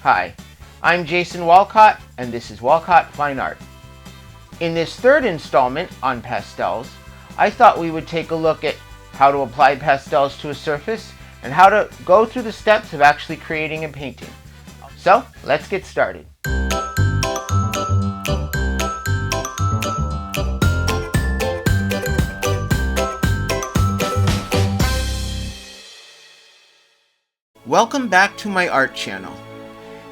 Hi, I'm Jason Walcott, and this is Walcott Fine Art. In this third installment on pastels, I thought we would take a look at how to apply pastels to a surface and how to go through the steps of actually creating a painting. So, let's get started. Welcome back to my art channel.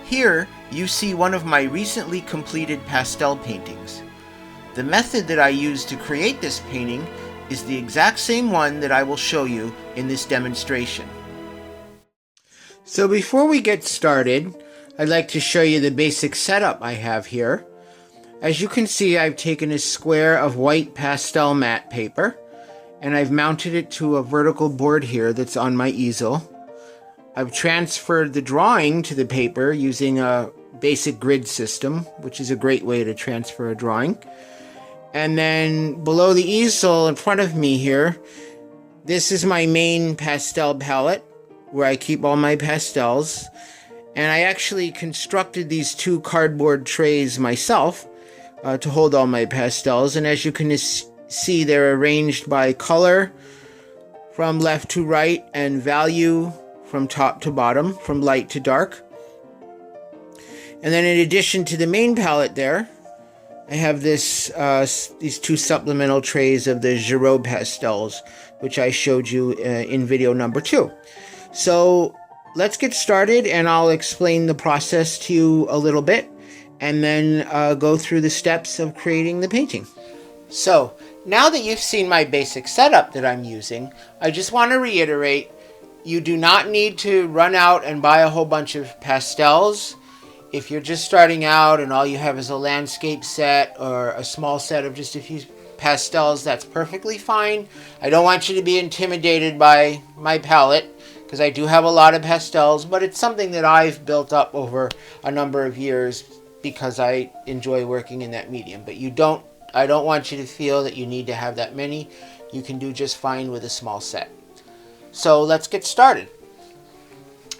Here, you see one of my recently completed pastel paintings. The method that I used to create this painting is the exact same one that I will show you in this demonstration. So before we get started, I'd like to show you the basic setup I have here. As you can see, I've taken a square of white pastel matte paper, and I've mounted it to a vertical board here that's on my easel. I've transferred the drawing to the paper using a basic grid system, which is a great way to transfer a drawing. And then below the easel in front of me here, this is my main pastel palette where I keep all my pastels. And I actually constructed these two cardboard trays myself to hold all my pastels. And as you can see, they're arranged by color from left to right and value from top to bottom, from light to dark. And then in addition to the main palette there, I have these two supplemental trays of the Giraud pastels, which I showed you in video number 2. So let's get started, and I'll explain the process to you a little bit, and then go through the steps of creating the painting. So now that you've seen my basic setup that I'm using, I just want to reiterate, you do not need to run out and buy a whole bunch of pastels. If you're just starting out and all you have is a landscape set or a small set of just a few pastels, that's perfectly fine. I don't want you to be intimidated by my palette, because I do have a lot of pastels, but it's something that I've built up over a number of years because I enjoy working in that medium. But I don't want you to feel that you need to have that many. You can do just fine with a small set. So let's get started.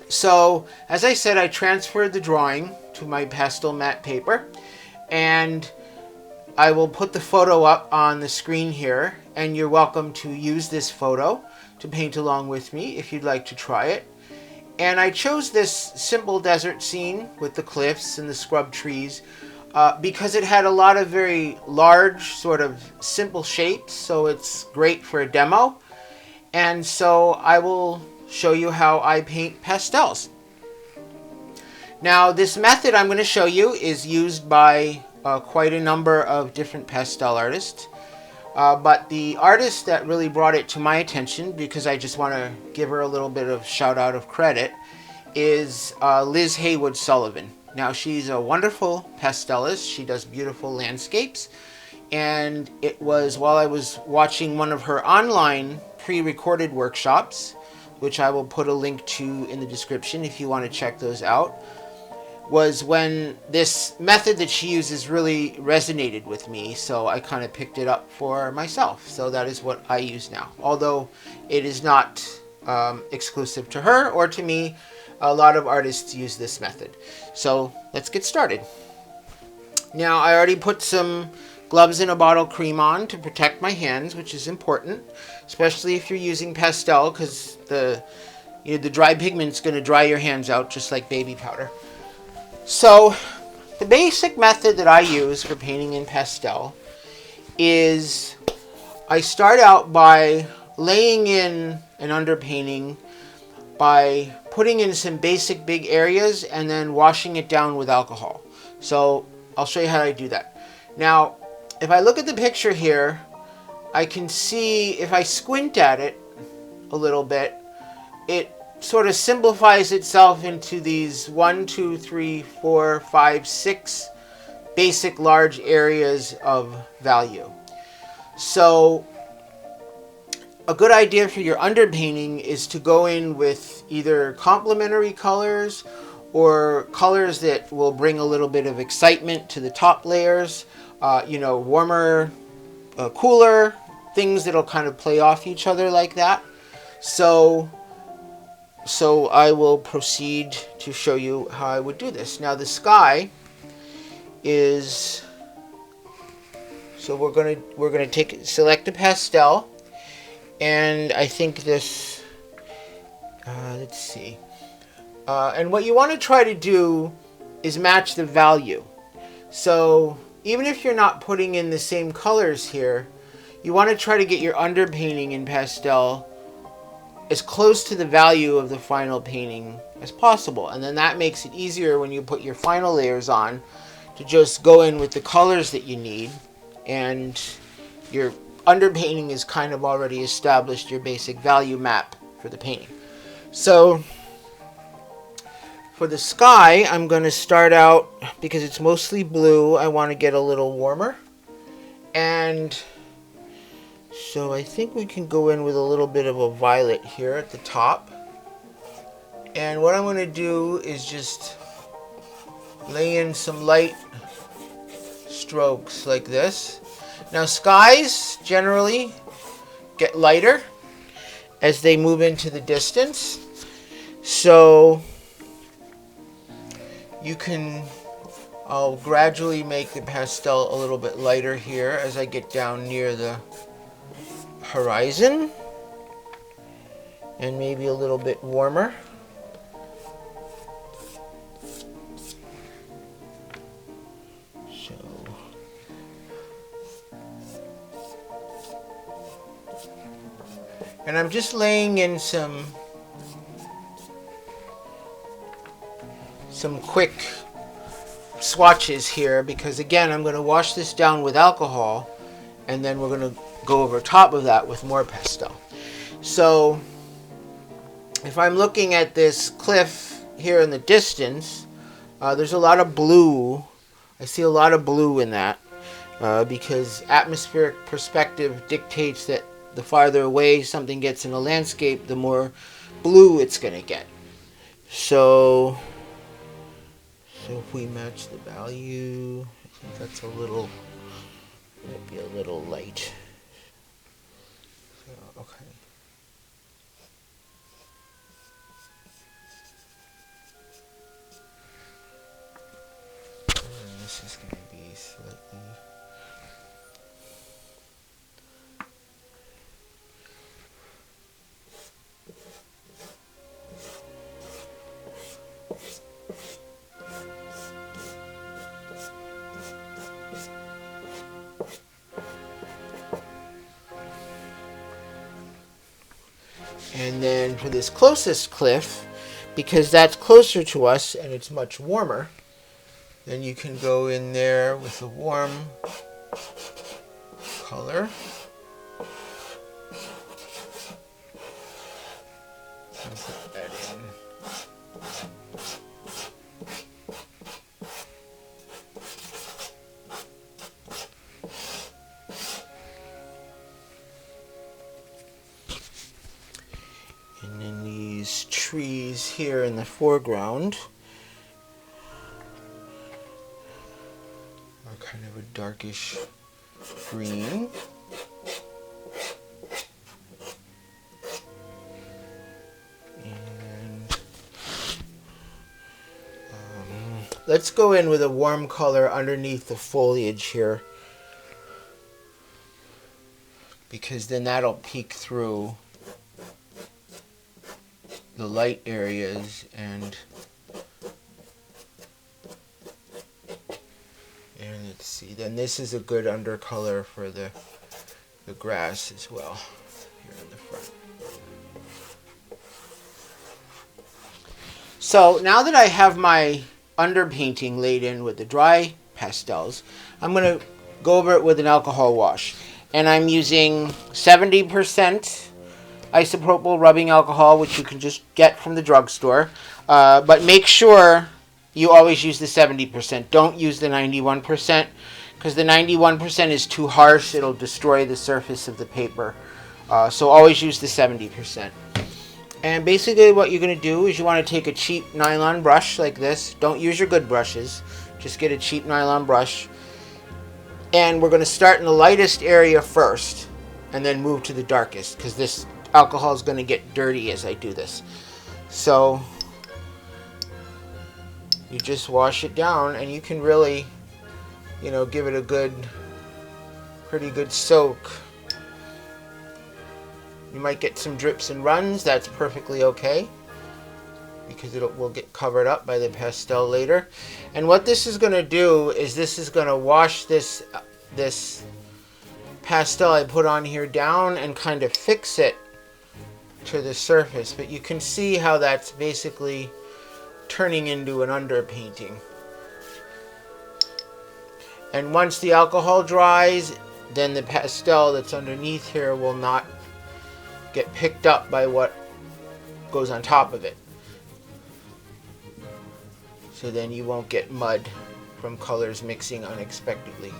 So as I said, I transferred the drawing to my pastel matte paper, and I will put the photo up on the screen here, and you're welcome to use this photo to paint along with me if you'd like to try it. And I chose this simple desert scene with the cliffs and the scrub trees because it had a lot of very large, sort of simple shapes, so it's great for a demo. And so I will show you how I paint pastels. Now, this method I'm going to show you is used by quite a number of different pastel artists. But the artist that really brought it to my attention, because I just want to give her a little bit of shout out of credit, is Liz Haywood-Sullivan. Now, she's a wonderful pastelist. She does beautiful landscapes. And it was while I was watching one of her online pre-recorded workshops, which I will put a link to in the description if you want to check those out, was when this method that she uses really resonated with me, so I kind of picked it up for myself. So that is what I use now. Although it is not exclusive to her or to me, a lot of artists use this method. So let's get started. Now, I already put some gloves and a bottle cream on to protect my hands, which is important, especially if you're using pastel, because the dry pigment's going to dry your hands out just like baby powder. So the basic method that I use for painting in pastel is I start out by laying in an underpainting by putting in some basic big areas and then washing it down with alcohol. So I'll show you how I do that. Now, if I look at the picture here, I can see, if I squint at it a little bit, it sort of simplifies itself into these 1, 2, 3, 4, 5, 6 basic large areas of value. So a good idea for your underpainting is to go in with either complementary colors or colors that will bring a little bit of excitement to the top layers, warmer, cooler, things that'll kind of play off each other like that. So So I will proceed to show you how I would do this. Now the sky is, so we're gonna select a pastel, and I think this, let's see, and what you want to try to do is match the value. So even if you're not putting in the same colors here, you want to try to get your underpainting in pastel as close to the value of the final painting as possible. And then that makes it easier when you put your final layers on to just go in with the colors that you need, and your underpainting is kind of already established your basic value map for the painting. So for the sky, I'm going to start out, because it's mostly blue, I want to get a little warmer. And so I think we can go in with a little bit of a violet here at the top. And what I'm going to do is just lay in some light strokes like this. Now skies generally get lighter as they move into the distance. So I'll gradually make the pastel a little bit lighter here as I get down near the horizon, and maybe a little bit warmer. So and I'm just laying in some quick swatches here, because again I'm going to wash this down with alcohol, and then we're going to go over top of that with more pastel. So if I'm looking at this cliff here in the distance, there's a lot of blue. I see a lot of blue in that, because atmospheric perspective dictates that the farther away something gets in a landscape, the more blue it's going to get. So if we match the value, I think that's might be a little light. So, okay. And this is going to be slightly. And then for this closest cliff, because that's closer to us and it's much warmer, then you can go in there with a warm color. And put that in. And then these trees here in the foreground are kind of a darkish green. And let's go in with a warm color underneath the foliage here, because then that'll peek through the light areas, and let's see, then this is a good undercolor for the grass as well here in the front. So now that I have my underpainting laid in with the dry pastels, I'm going to go over it with an alcohol wash, and I'm using 70% isopropyl rubbing alcohol, which you can just get from the drugstore, but make sure you always use the 70%. Don't use the 91%, because the 91% is too harsh. It'll destroy the surface of the paper. So always use the 70%. And basically what you're going to do is you want to take a cheap nylon brush like this. Don't use your good brushes. Just get a cheap nylon brush. And we're going to start in the lightest area first, and then move to the darkest, because this alcohol is going to get dirty as I do this. So you just wash it down, and you can really, you know, give it a pretty good soak. You might get some drips and runs. That's perfectly okay, because it will get covered up by the pastel later. And what this is going to do is this is going to wash this pastel I put on here down and kind of fix it to the surface. But you can see how that's basically turning into an underpainting. And once the alcohol dries, then the pastel that's underneath here will not get picked up by what goes on top of it. So then you won't get mud from colors mixing unexpectedly.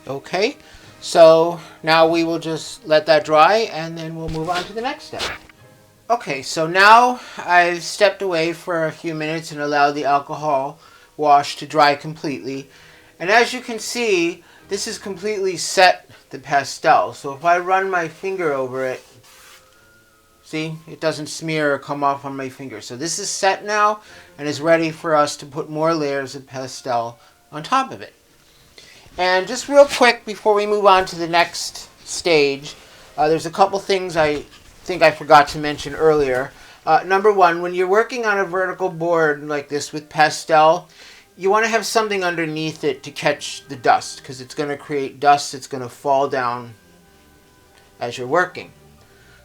Okay, so now we will just let that dry, and then we'll move on to the next step. Okay, so now I've stepped away for a few minutes and allowed the alcohol wash to dry completely. And as you can see, this has completely set the pastel. So if I run my finger over it, see, it doesn't smear or come off on my finger. So this is set now and is ready for us to put more layers of pastel on top of it. And just real quick before we move on to the next stage, there's a couple things I think I forgot to mention earlier. Number one, when you're working on a vertical board like this with pastel, you want to have something underneath it to catch the dust, because it's going to create dust that's going to fall down as you're working.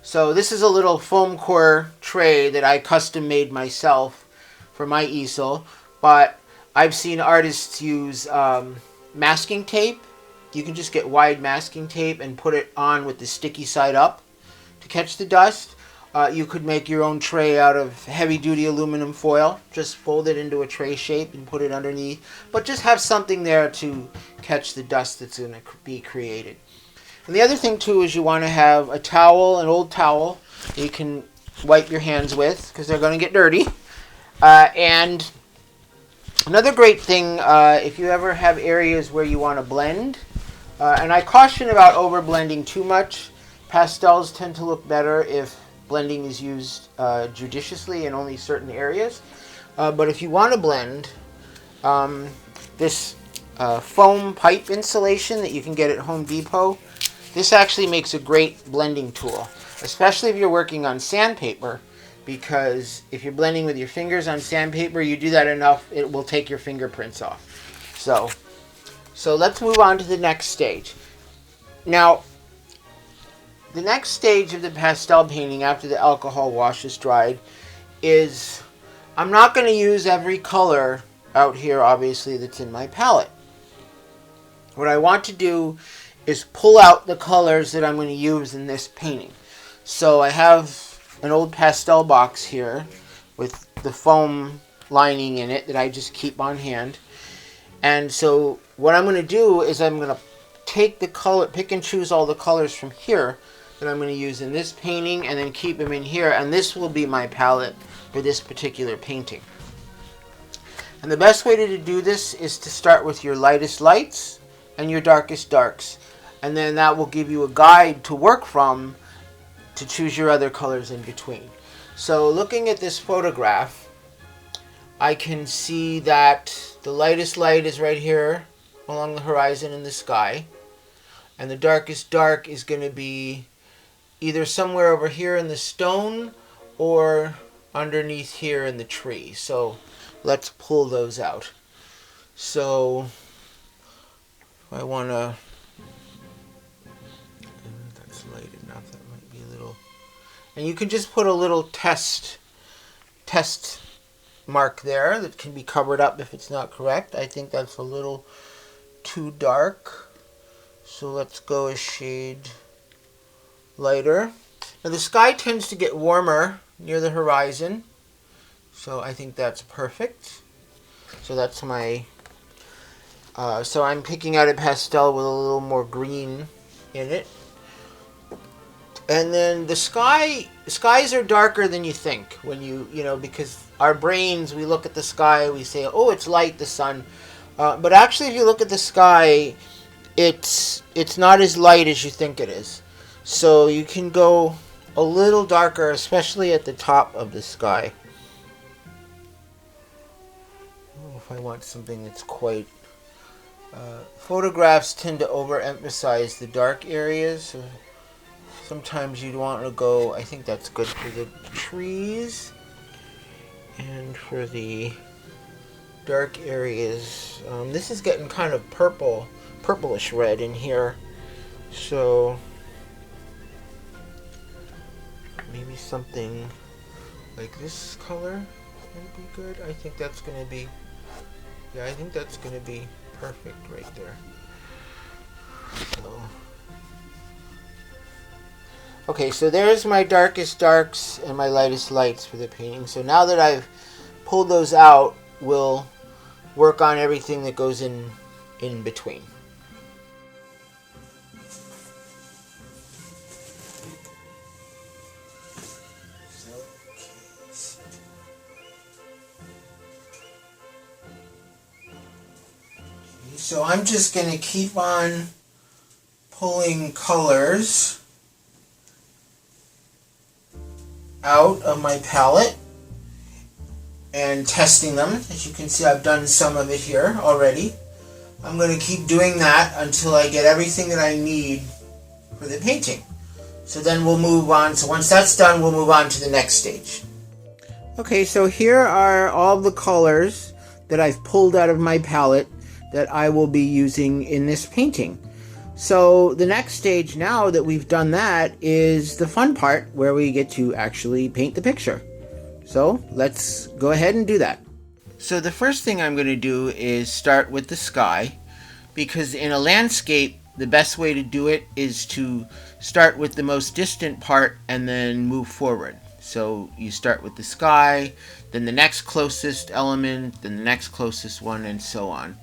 So this is a little foam core tray that I custom made myself for my easel, but I've seen artists use masking tape. You can just get wide masking tape and put it on with the sticky side up to catch the dust. You could make your own tray out of heavy-duty aluminum foil. Just fold it into a tray shape and put it underneath. But just have something there to catch the dust that's going to be created. And the other thing, too, is you want to have a towel, an old towel that you can wipe your hands with, because they're going to get dirty. And another great thing, if you ever have areas where you want to blend, and I caution about over blending too much. Pastels tend to look better if blending is used judiciously in only certain areas. But if you want to blend, this foam pipe insulation that you can get at Home Depot, this actually makes a great blending tool, especially if you're working on sandpaper. Because if you're blending with your fingers on sandpaper, you do that enough, it will take your fingerprints off. So let's move on to the next stage. Now, the next stage of the pastel painting after the alcohol wash is dried is, I'm not going to use every color out here, obviously, that's in my palette. What I want to do is pull out the colors that I'm going to use in this painting. So I have an old pastel box here with the foam lining in it that I just keep on hand. And so what I'm going to do is I'm going to take the color, pick and choose all the colors from here that I'm going to use in this painting, and then keep them in here, and this will be my palette for this particular painting. And the best way to do this is to start with your lightest lights and your darkest darks, and then that will give you a guide to work from to choose your other colors in between. So looking at this photograph, I can see that the lightest light is right here along the horizon in the sky, and the darkest dark is going to be either somewhere over here in the stone or underneath here in the tree. So let's pull those out. So I want to, that's light enough, that might be a little, and you can just put a little test mark there that can be covered up if it's not correct. I think that's a little too dark, so let's go a shade lighter. Now the sky tends to get warmer near the horizon, so I think that's perfect. So that's my, so I'm picking out a pastel with a little more green in it. And then the skies are darker than you think when you know, because our brains, we look at the sky, we say, oh, it's light, the sun. But actually, if you look at the sky, it's not as light as you think it is. So you can go a little darker, especially at the top of the sky. If I want something that's quite... photographs tend to overemphasize the dark areas. So sometimes you'd want to go, I think that's good for the trees. And for the dark areas, this is getting kind of purplish red in here. So maybe something like this color might be good. I think that's going to be, yeah, I think that's going to be perfect right there. So, okay, so there's my darkest darks and my lightest lights for the painting. So now that I've pulled those out, we'll work on everything that goes in between. So I'm just going to keep on pulling colors out of my palette and testing them. As you can see, I've done some of it here already. I'm going to keep doing that until I get everything that I need for the painting. So then we'll move on. So once that's done, we'll move on to the next stage. Okay, so here are all the colors that I've pulled out of my palette that I will be using in this painting. So the next stage, now that we've done that, is the fun part where we get to actually paint the picture. So let's go ahead and do that. So the first thing I'm going to do is start with the sky, because in a landscape, the best way to do it is to start with the most distant part and then move forward. So you start with the sky, then the next closest element, then the next closest one, and so on.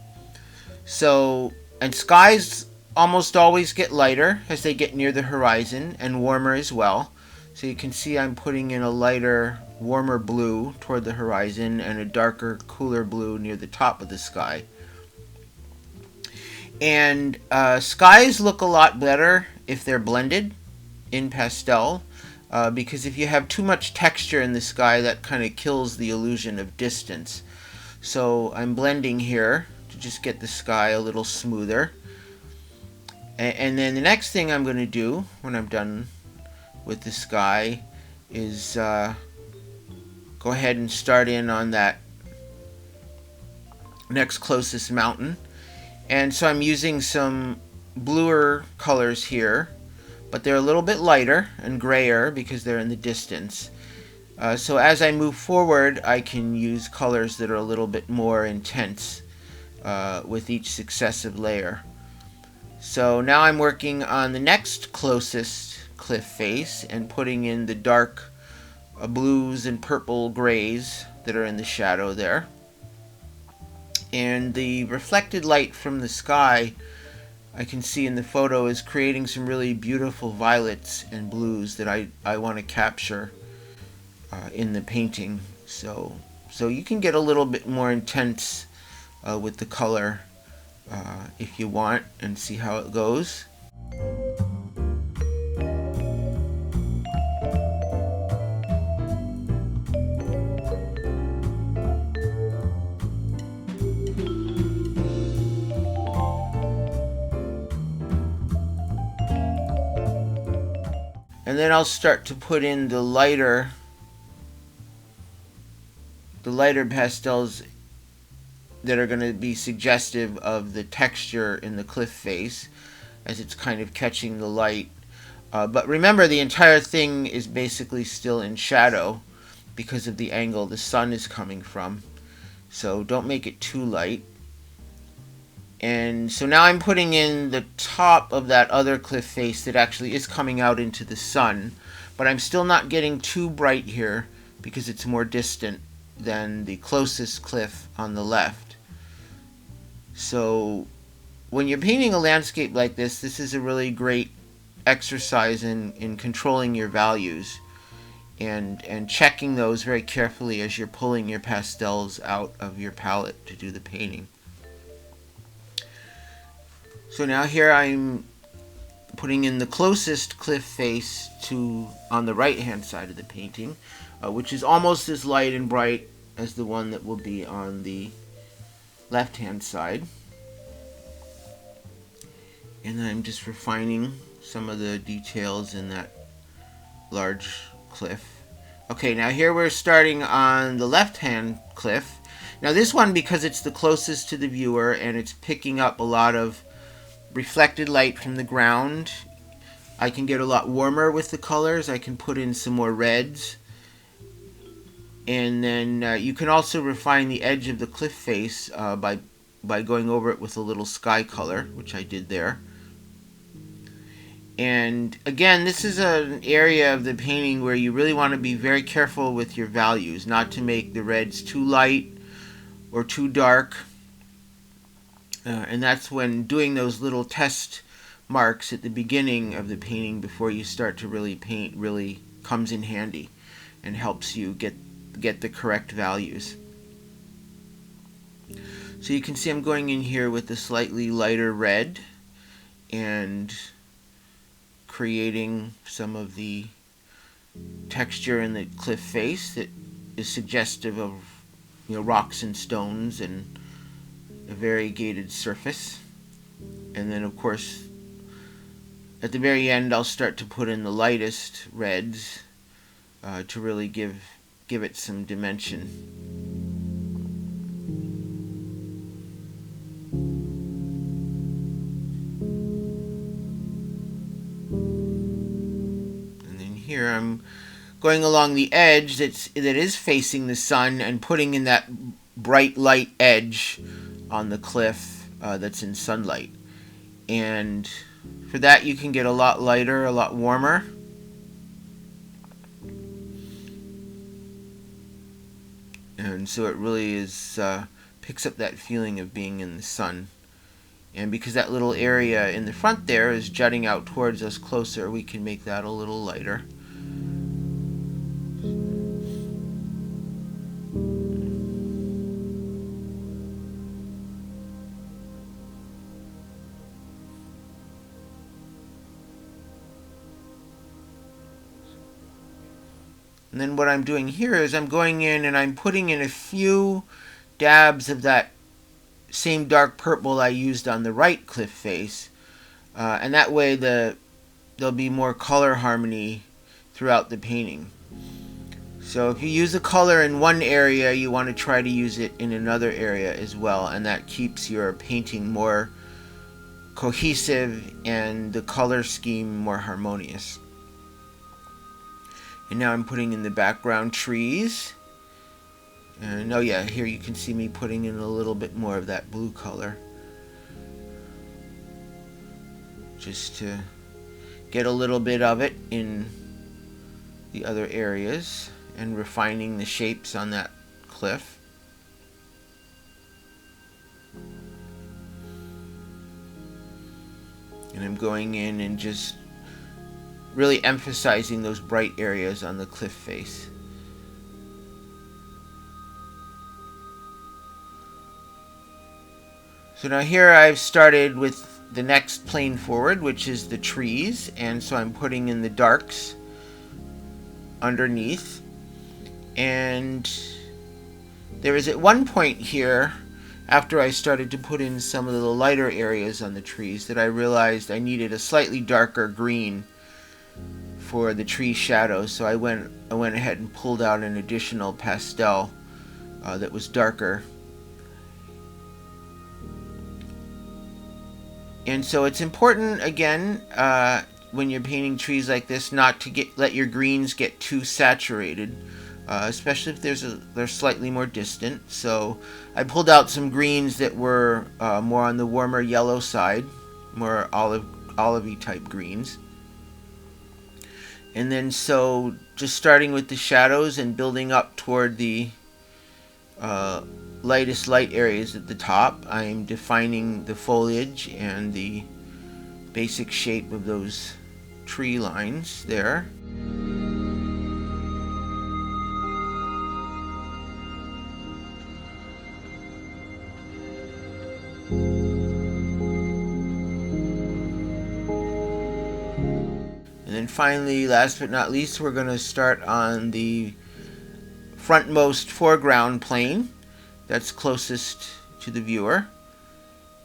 So, and skies almost always get lighter as they get near the horizon, and warmer as well. So you can see I'm putting in a lighter, warmer blue toward the horizon and a darker, cooler blue near the top of the sky. And skies look a lot better if they're blended in pastel, because if you have too much texture in the sky, that kind of kills the illusion of distance. So I'm blending here to just get the sky a little smoother. And then the next thing I'm going to do when I'm done with the sky is go ahead and start in on that next closest mountain. And so I'm using some bluer colors here, but they're a little bit lighter and grayer because they're in the distance. So as I move forward, I can use colors that are a little bit more intense with each successive layer. So now I'm working on the next closest cliff face and putting in the dark blues and purple grays that are in the shadow there. And the reflected light from the sky, I can see in the photo, is creating some really beautiful violets and blues that I want to capture in the painting. So you can get a little bit more intense with the color if you want, and see how it goes. And then I'll start to put in the lighter pastels that are going to be suggestive of the texture in the cliff face as it's kind of catching the light. But remember, the entire thing is basically still in shadow because of the angle the sun is coming from. So don't make it too light. And so now I'm putting in the top of that other cliff face that actually is coming out into the sun, but I'm still not getting too bright here because it's more distant than the closest cliff on the left. So when you're painting a landscape like this is a really great exercise in controlling your values and checking those very carefully as you're pulling your pastels out of your palette to do the painting. So now here I'm putting in the closest cliff face to on the right hand side of the painting, which is almost as light and bright as the one that will be on the left hand side. And then I'm just refining some of the details in that large cliff. Okay, now here we're starting on the left hand cliff. Now this one, because it's the closest to the viewer and it's picking up a lot of reflected light from the ground, I can get a lot warmer with the colors. I can put in some more reds. And then you can also refine the edge of the cliff face by going over it with a little sky color, which I did there. And again, this is an area of the painting where you really want to be very careful with your values, not to make the reds too light or too dark. And that's when doing those little test marks at the beginning of the painting before you start to really paint really comes in handy and helps you get the correct values. So you can see I'm going in here with a slightly lighter red and creating some of the texture in the cliff face that is suggestive of, you know, rocks and stones and a variegated surface. And then of course at the very end I'll start to put in the lightest reds to really give it some dimension. Here I'm going along the edge that is facing the sun and putting in that bright light edge on the cliff that's in sunlight. And for that you can get a lot lighter, a lot warmer. And so it really is picks up that feeling of being in the sun. And because that little area in the front there is jutting out towards us closer, we can make that a little lighter. And then what I'm doing here is I'm going in and I'm putting in a few dabs of that same dark purple I used on the right cliff face. And that way there'll be more color harmony throughout the painting. So if you use a color in one area, you want to try to use it in another area as well. And that keeps your painting more cohesive and the color scheme more harmonious. And now I'm putting in the background trees. And oh yeah, here you can see me putting in a little bit more of that blue color. Just to get a little bit of it in the other areas and refining the shapes on that cliff. And I'm going in and just really emphasizing those bright areas on the cliff face. So now here I've started with the next plane forward, which is the trees, and so I'm putting in the darks underneath. And there is at one point here, after I started to put in some of the lighter areas on the trees, that I realized I needed a slightly darker green for the tree shadows, so I went ahead and pulled out an additional pastel that was darker. And so it's important, again, when you're painting trees like this, not to let your greens get too saturated, especially if they're slightly more distant. So I pulled out some greens that were more on the warmer yellow side, more olivey type greens. And then so just starting with the shadows and building up toward the lightest light areas at the top, I'm defining the foliage and the basic shape of those tree lines there. And then finally, last but not least, we're going to start on the frontmost foreground plane that's closest to the viewer.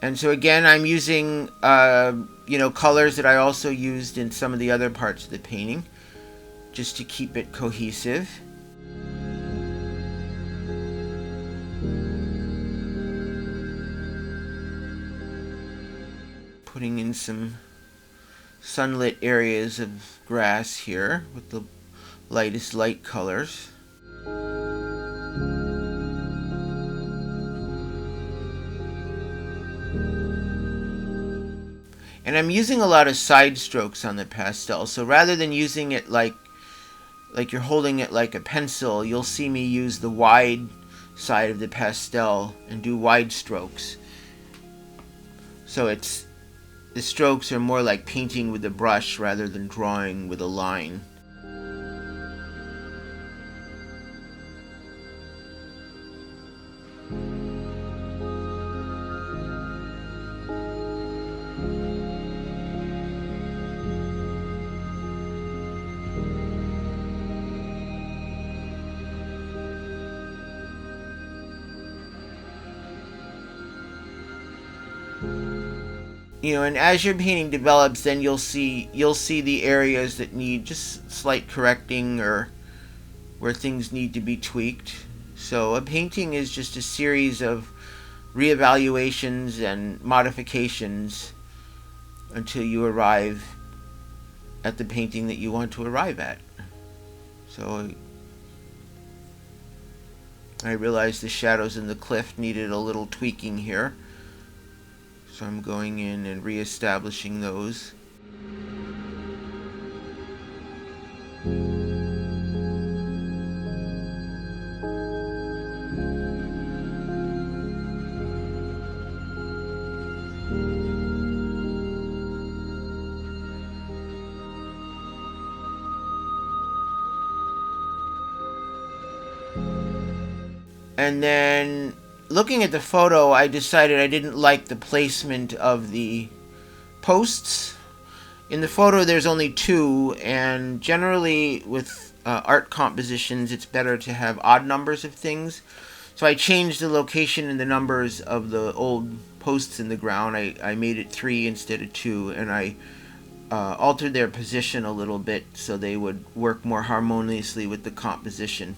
And so again, I'm using colors that I also used in some of the other parts of the painting, just to keep it cohesive. Putting in some sunlit areas of grass here with the lightest light colors. And I'm using a lot of side strokes on the pastel, so rather than using it like you're holding it like a pencil, you'll see me use the wide side of the pastel and do wide strokes. So the strokes are more like painting with a brush rather than drawing with a line. And as your painting develops, then you'll see the areas that need just slight correcting or where things need to be tweaked. So a painting is just a series of reevaluations and modifications until you arrive at the painting that you want to arrive at. So I realized the shadows in the cliff needed a little tweaking here. So I'm going in and reestablishing those. And then looking at the photo, I decided I didn't like the placement of the posts. In the photo, there's only two, and generally with art compositions, it's better to have odd numbers of things. So I changed the location and the numbers of the old posts in the ground. I made it 3 instead of 2, and I altered their position a little bit so they would work more harmoniously with the composition.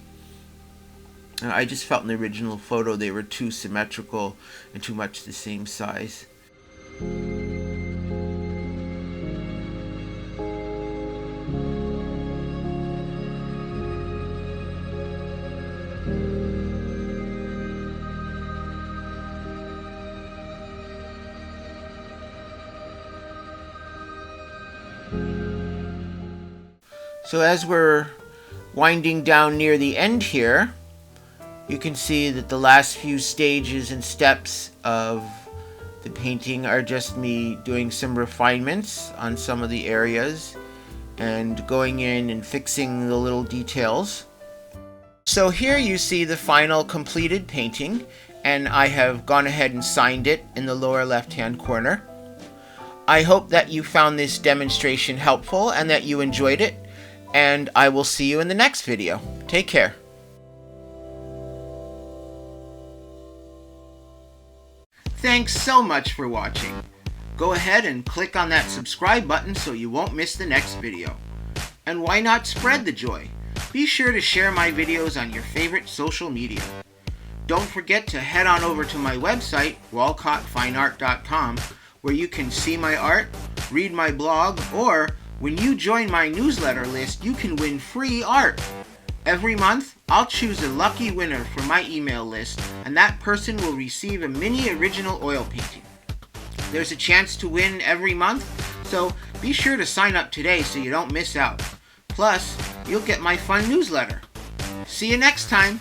I just felt in the original photo they were too symmetrical and too much the same size. So as we're winding down near the end here, you can see that the last few stages and steps of the painting are just me doing some refinements on some of the areas and going in and fixing the little details. So here you see the final completed painting, and I have gone ahead and signed it in the lower left-hand corner. I hope that you found this demonstration helpful and that you enjoyed it, and I will see you in the next video. Take care. Thanks so much for watching. Go ahead and click on that subscribe button so you won't miss the next video. And why not spread the joy? Be sure to share my videos on your favorite social media. Don't forget to head on over to my website, walcottfineart.com, where you can see my art, read my blog, or when you join my newsletter list, you can win free art. Every month, I'll choose a lucky winner for my email list, and that person will receive a mini original oil painting. There's a chance to win every month, so be sure to sign up today so you don't miss out. Plus, you'll get my fun newsletter. See you next time!